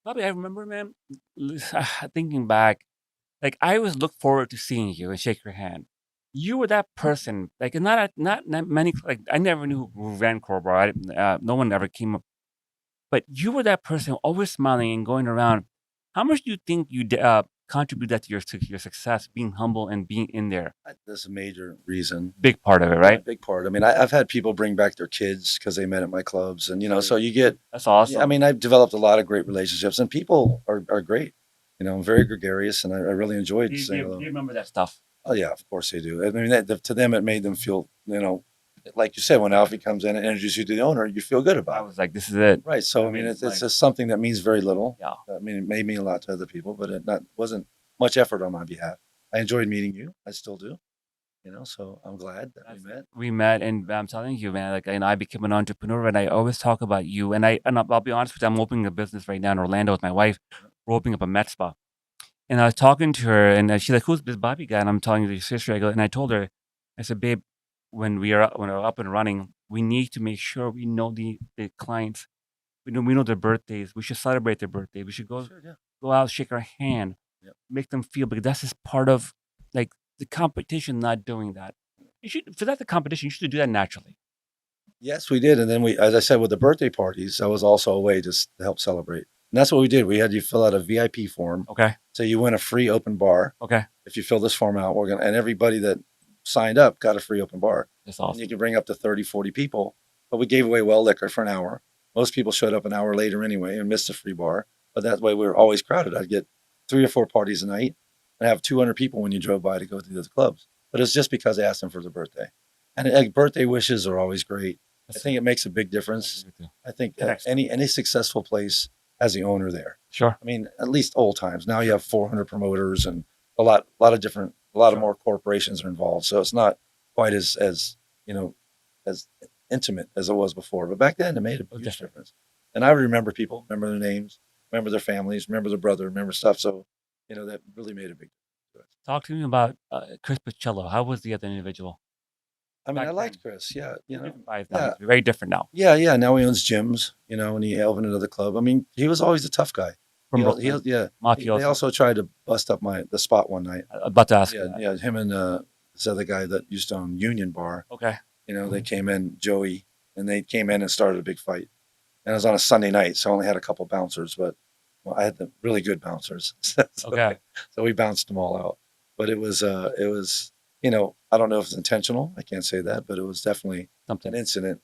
Bobby, I remember, man, thinking back, like I always look forward to seeing you and shake your hand. You were that person, like not many, like I never knew who ran Cobra. No one ever came up, but you were that person always smiling and going around. How much do you think contribute that to your success, being humble and being in there? That's a major reason. Big part of it, Yeah, right? big part. I mean, I've had people bring back their kids because they met at my clubs, and so Really? you get. That's Yeah, I awesome. mean, I've developed a lot of great relationships, and people are great. I'm very gregarious, and I really Do enjoyed you, do saying you, do hello. you remember that stuff? Oh yeah, of course they do. I mean, to them, it made them feel, like you said, when Alfie comes in and introduces you to the owner, you feel good I about it. was like, this is it. Right. So I I mean, mean, it's like, just something that means very little. yeah. I mean, it may mean a lot to other people, but it not wasn't much effort on my behalf. I enjoyed meeting you. I still do. So I'm glad that we met. We met, and I'm telling you, man, like, and I became an entrepreneur, and I always talk about you. And I'll be honest with you, I'm opening a business right now in Orlando with my wife. We're opening up a med spa, and I was talking to her, and she's like, "Who's this Bobby guy?" And I'm telling you, your sister. And I told her, I said, "Babe, when we're up and running, we need to make sure we know the clients. We know their birthdays. We should celebrate their birthday. We should Sure. Yeah. go out, shake our hand, Yep. make them feel because that's just part of like the competition. Not doing that, you should for that the competition. You should do that naturally. Yes, we did. And then as I said, with the birthday parties, that was also a way just to help celebrate. And that's what we did. We had you fill out a VIP form. Okay, So you win a free open bar. okay, If you fill this form out, and everybody that signed up got a free open bar. that's And you awesome. can bring up to 30, 40 people. But we gave away well liquor for an hour. Most people showed up an hour later anyway and missed the free bar. But that way we were always crowded. I'd get 3 or 4 parties a night and have 200 people when you drove by to go to the clubs. But it's just because I asked them for their birthday. And birthday wishes are always great. I That's, think it makes a big I difference. agree with you. I think Connects any people. any successful place has the owner there. Sure, I mean, at least old times. Now you have 400 promoters and a lot of sure. more corporations are involved. So it's not quite as you know as intimate as it was before. But back then, it made a Oh, huge different. difference. And I remember people, remember their names, remember their families, remember their brother, remember stuff. So that really made a big difference. Talk to me about Chris Pacello. How was the other individual I mean, I back then? liked Chris. Yeah, He's different guys now. yeah, He's very different now. yeah. Now he owns gyms, and he opened another club. I mean, he was always a tough guy. From Brooklyn, Yeah. They mafioso. also tried to bust up the spot one night. About to ask you Yeah, that. yeah. Him and this other guy that used to own Union Bar. Okay. They came in, Joey, and they came in and started a big fight. And it was on a Sunday night, so I only had a couple bouncers, but I had the really good bouncers. so, Okay. so we bounced them all out. But it was, I don't know if it's intentional. I can't say that, but it was definitely an Something. incident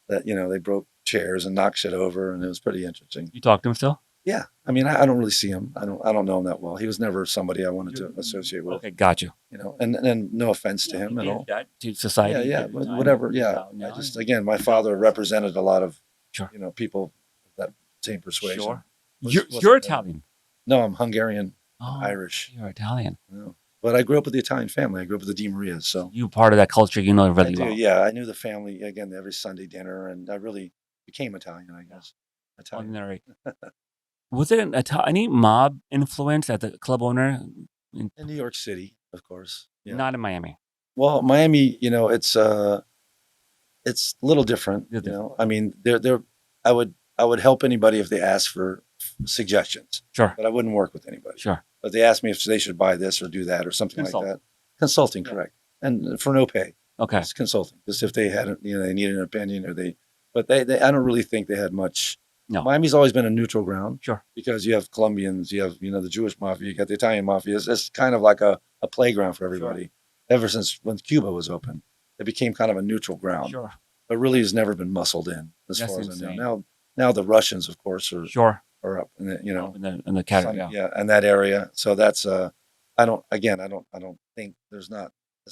that, they broke chairs and knocked shit over, and it was pretty interesting. You talk to him still? Yeah. I mean, I don't really see him. I don't know him that well. He was never somebody I wanted to associate with, Okay, got you. and no offense to Yeah, he him at gave all. that to Yeah, society. He yeah, gave his but time. whatever. He's Yeah, out I now. just again, my father represented a lot of Sure. people of that same persuasion. Sure. Was You're wasn't that. Italian. No, I'm Hungarian and Oh, Irish. you're Italian. But I grew up with the Italian family. I grew up with the Di Marias, so You part of that culture, you know it I really do. well. Yeah, I knew the family again every Sunday dinner, and I really became Italian. I Yeah. guess Italian. Ordinary. Was it any mob influence at the club owner? In, In New York City, of course. Yeah. not in Miami. Well, Miami, it's a little different. It's different. I mean, I would help anybody if they asked for suggestions, Sure. but I wouldn't work with anybody. Sure. But they asked me if they should buy this or do that or something like Consult. that. Consulting, Yeah. correct, and for no pay. Okay. It's consulting, just if they had, they needed an opinion but I don't really think they had much. No. Miami's always been a neutral ground Sure. because you have Colombians, you have, the Jewish mafia, you got the Italian mafia. It's kind of like a playground for everybody. Ever since when Cuba was open, it became kind of a neutral ground, Sure. but really has never been muscled in as That's far as I know. insane. Now the Russians, of course, are Sure. are up in the, In the category. Yeah. yeah, in that area. So that's I don't think it's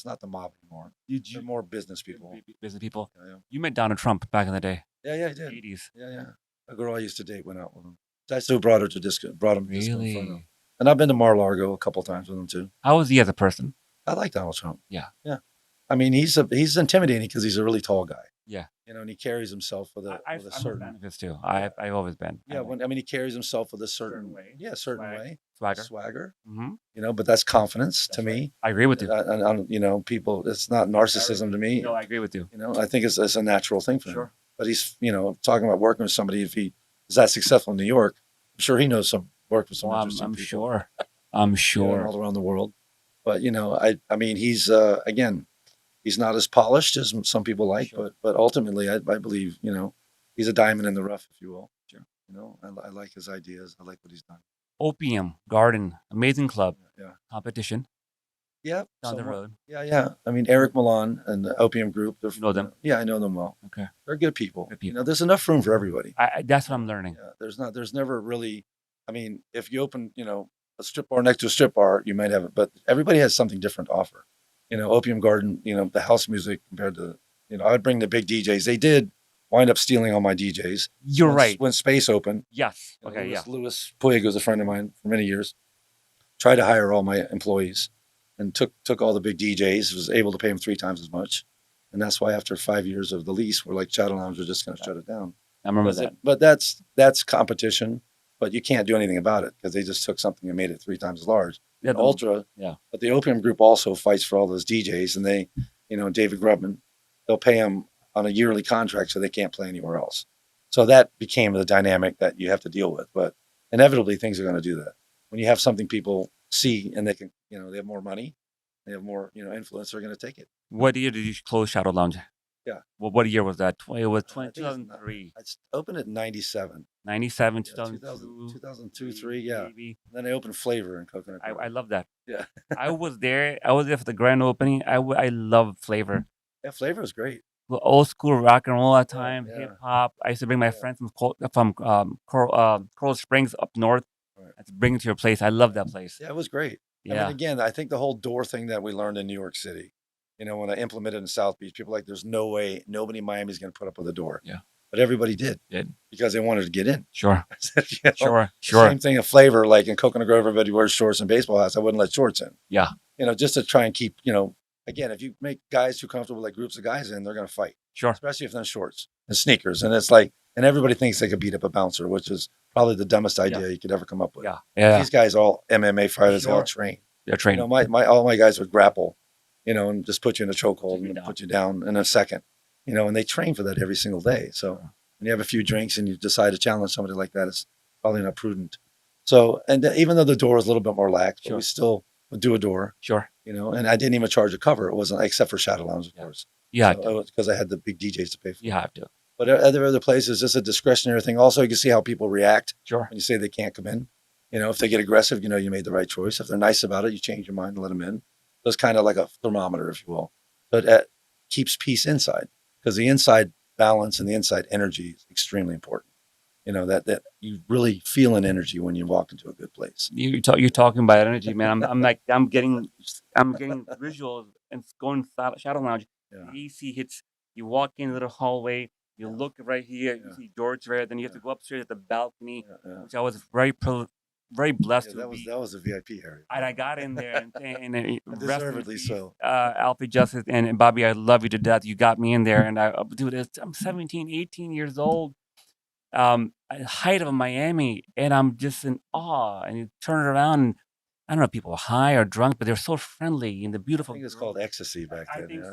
not the mob anymore. Did They're you more business people. business people? Yeah, yeah, You met Donald Trump back in the day, yeah, I did. 80s. Yeah, yeah. A girl I used to date went out with him. I still brought her to disco, brought him to Disco Inferno. Really? And I've been to Mar-a-Lago a couple times with him too. How was he as a person? I like Donald Trump. Yeah. Yeah. I mean, he's intimidating because he's a really tall guy. Yeah. And he carries himself with a I'm with a a fan certain of his too. yeah, I've always been. yeah. He carries himself with a certain way. certain Swag. way, Swagger. swagger. Mm-hmm. But that's confidence to That's right. me. I agree with you. People, it's not narcissism to me. No, I agree with you. I think it's a natural thing for him. Sure. But he's, talking about working with somebody, if he is that successful in New York, I'm sure he knows worked with some Well, interesting I'm people. sure. I'm Yeah, sure. all around the world. But I mean, he's again, he's not as polished as some people like, Sure. but ultimately, I believe he's a diamond in the rough, if you will. Sure. I like his ideas. I like what he's done. Opium Garden, amazing club, Yeah, competition yeah, down the somewhat. road. Yeah. I mean, Eric Milan and the Opium Group. You know them. Yeah, I know them well. Okay. They're good people. Good people. There's enough room for everybody. That's what I'm learning. Yeah, there's never really. I mean, if you open, a strip bar next to a strip bar, you might have it, but everybody has something different to offer. Opium Garden, the house music compared to, I would bring the big DJs. They did wind up stealing all my DJs. You're right. When Space opened. Yes. Okay. Yeah. Louis Puig was a friend of mine for many years. Tried to hire all my employees, and took all the big DJs. Was able to pay them 3 times as much, and that's why after 5 years of the lease, we're like Shadow Lounge. We're just going to shut it down. I remember that. But that's competition. But you can't do anything about it because they just took something and made it 3 times as large. Yeah, Ultra. Yeah. But the Opium Group also fights for all those DJs, and they, David Grubman, they'll pay them on a yearly contract so they can't play anywhere else. So that became the dynamic that you have to deal with. But inevitably, things are going to do that. When you have something people see and they can, they have more money, they have more, influence, they're going to take it. What year did you close Shadow Lounge? Yeah. Well, what year was that? It was 2003. I opened it in 97. 97, Yeah, 2002, 2002, 3, yeah. maybe. Then I opened Flavor in Coconut Grove. I love that. Yeah. I was there for the grand opening. I love Flavor. Yeah, Flavor was great. Well, old school rock and roll at the time, yeah. hip hop. I used to bring my friends from Coral Springs up north. Right. I had to bring it to your place. I love that place. Yeah, it was great. Yeah. I mean, again, I think the whole door thing that we learned in New York City, when I implemented in South Beach, people were like, there's no way nobody in Miami is going to put up with a door. Yeah. But everybody did because they wanted to get in. Sure. I said, Sure. Same thing of Flavor, like in Coconut Grove, everybody wears shorts and baseball hats. I wouldn't let shorts in. Yeah. Just to try and keep, again, if you make guys too comfortable, like groups of guys in, they're going to fight. Sure. Especially if they're in shorts and sneakers. And it's like, and everybody thinks they could beat up a bouncer, which is probably the dumbest idea you could ever come up with. Yeah. Yeah. These guys all MMA fighters, they all train. They're trained. All my guys would grapple, and just put you in a chokehold and put you down in a second, and they train for that every single day. So when you have a few drinks and you decide to challenge somebody like that, it's probably not prudent. So, and even though the door is a little bit more lax, but we still would do a door. Sure. And I didn't even charge a cover. It wasn't except for Shadow Lounge, of course. Yeah. Because I had the big DJs to pay for. You have to. But other places, it's a discretionary thing. Also, you can see how people react Sure. when you say they can't come in. If they get aggressive, you made the right choice. If they're nice about it, you change your mind and let them in. So it's kind of like a thermometer, if you will. But it keeps peace inside because the inside balance and the inside energy is extremely important. That you really feel an energy when you walk into a good place. You're talking about energy, man. I'm getting visuals and going Shadow Lounge. Yeah. The AC hits. You walk in a little hallway. You look right here. You see George there. Then you have to go upstairs at the balcony, which I was very blessed to be. That was a VIP area. And I got in there and deservedly so. Alfie Justice and Bobby, I love you to death. You got me in there, and I'm 17, 18 years old. Height of Miami, and I'm just in awe. And you turn around, and I don't know if people were high or drunk, but they're so friendly and the beautiful. I think it's called ecstasy back then. I think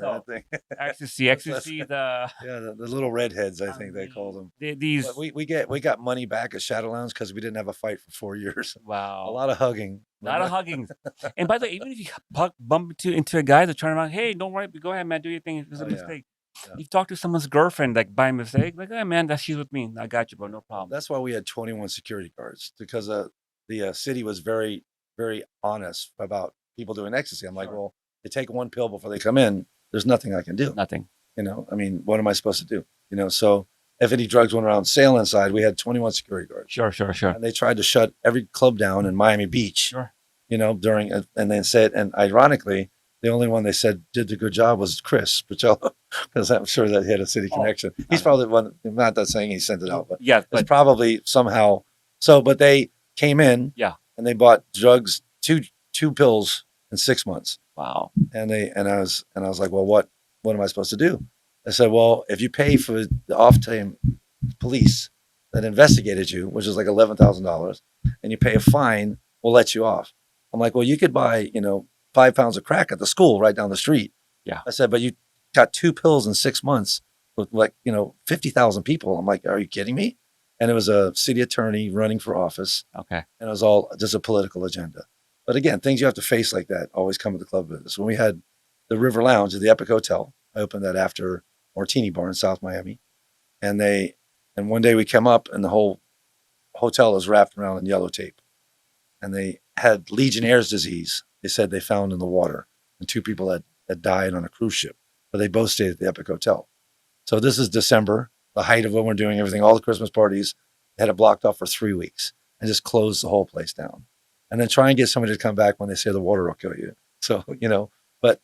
so. Ecstasy. The little redheads, I think they called them. These we got money back at Shadow Lounge because we didn't have a fight for 4 years. Wow, a lot of hugging. And by the way, even if you bump into a guy that turn around, hey, don't worry, go ahead, man, do your thing. It was a mistake. Yeah. You talk to someone's girlfriend like by mistake, like, hey man, she's with me. I got you, bro, no problem. That's why we had 21 security guards because the city was very, very honest about people doing ecstasy. I'm like, well, they take one pill before they come in. There's nothing I can do. Nothing. I mean, what am I supposed to do? So if any drugs went around sale inside, we had 21 security guards. Sure. And they tried to shut every club down in Miami Beach. Sure. During and they said, and ironically, the only one they said did a good job was Chris Pacello, because I'm sure that he had a city connection. He's probably one. I'm not that saying he sent it out, but it's probably somehow. So, but they came in, and they bought drugs, two pills in 6 months. Wow. And I was like, well, what am I supposed to do? I said, well, if you pay for the off-time police that investigated you, which is like $11,000, and you pay a fine, we'll let you off. I'm like, well, you could buy, 5 pounds of crack at the school right down the street. Yeah. I said, but you got 2 pills in 6 months with 50,000 people. I'm like, are you kidding me? and it was a city attorney running for office, Okay. and it was all just a political agenda. But again, things you have to face like that always come with the club business. When we had the River Lounge at the Epic Hotel, I opened that after Martini Bar in South Miami, and one day we came up and the whole hotel was wrapped around in yellow tape, and they had Legionnaire's disease. They said they found in the water, and two people had died on a cruise ship, but they both stayed at the Epic Hotel. So this is December, the height of when we're doing everything, all the Christmas parties. They had it blocked off for 3 weeks and just closed the whole place down. And then try and get somebody to come back when they say the water will kill you. So, but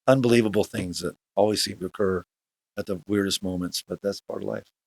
unbelievable things that always seem to occur at the weirdest moments, but that's part of life.